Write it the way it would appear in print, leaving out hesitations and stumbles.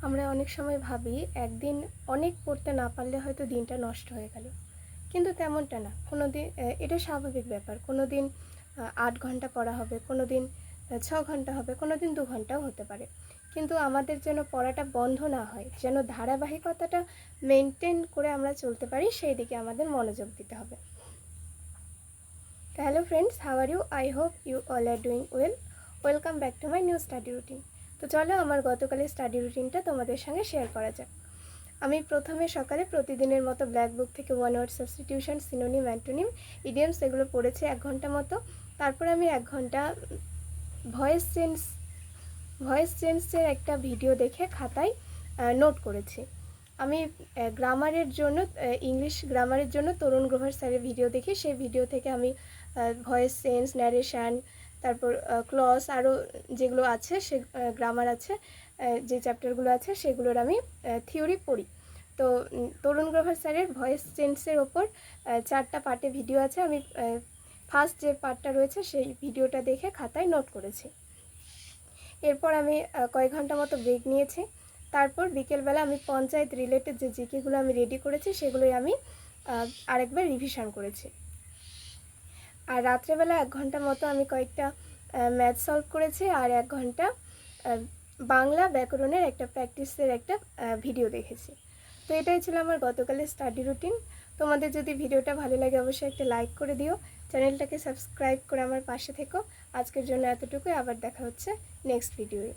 আমরা অনেক সময় ভাবি একদিন অনেক পড়তে না পারলে হয়তো দিনটা নষ্ট হয়ে গেল, কিন্তু তেমনটা না। কোনো দিন এটা স্বাভাবিক ব্যাপার। কোনো দিন ৮ ঘন্টা পড়া হবে, কোনো দিন ৬ ঘন্টা হবে, কোনো দিন ২ ঘন্টাও হতে পারে। কিন্তু আমাদের যেন পড়াটা বন্ধ না হয়, যেন ধারাবাহিকতাটা মেনটেন করে আমরা চলতে পারি, সেই দিকে আমাদের মনোযোগ দিতে হবে। তো hello friends, how are you? I hope you all are doing well. Welcome back to my new study routine. তো চলো আমার গতকালের স্টাডি রুটিনটা তোমাদের সঙ্গে শেয়ার করা যাক। আমি প্রথমে সকালে প্রতিদিনের মতো ব্ল্যাক বুক থেকে one word substitution, synonym, antonym, idioms এগুলো পড়েছি 1 ঘন্টা মতো। তারপর আমি 1 ঘন্টা ভয়েস চেঞ্জের একটা ভিডিও দেখে খাতায় নোট করেছি। আমি গ্রামারের জন্য ইংলিশ গ্রামারের জন্য তরুণ গ্রোভার স্যারের ভিডিও দেখি। সেই ভিডিও থেকে আমি ভয়েস চেঞ্জ, ন্যারেশান, তারপর ক্লজ, আরও যেগুলো আছে সে গ্রামার আছে, যে চ্যাপ্টারগুলো আছে সেগুলোর আমি থিওরি পড়ি। তো তরুণ গ্রোভার স্যারের ভয়েস চেঞ্জের ওপর 4টা পার্টে ভিডিও আছে। আমি ফার্স্ট যে পার্টটা রয়েছে সেই ভিডিওটা দেখে খাতায় নোট করেছি। এরপর আমি কয়েক ঘন্টা মতো ব্রেক নিয়েছি। তারপর বিকেলবেলা আমি পঞ্চায়েত রিলেটেড যে জিকেগুলো আমি রেডি করেছি সেগুলোই আমি আরেকবার রিভিশন করেছি। আর রাত্রেবেলা 1 ঘন্টা মতো আমি কয়েকটা ম্যাথ সলভ করেছি, আর 1 ঘন্টা বাংলা ব্যাকরণের একটা প্র্যাকটিসের একটা ভিডিও দেখেছি। তো এটাই ছিল আমার গতকালের স্টাডি রুটিন। তোমাদের যদি ভিডিওটা ভালো লাগে অবশ্যই একটা লাইক করে দিও, চ্যানেলটাকে সাবস্ক্রাইব করে আমার পাশে থেকো। আজকের জন্য এতটুকুই, আবার দেখা হচ্ছে নেক্সট ভিডিওয়ে।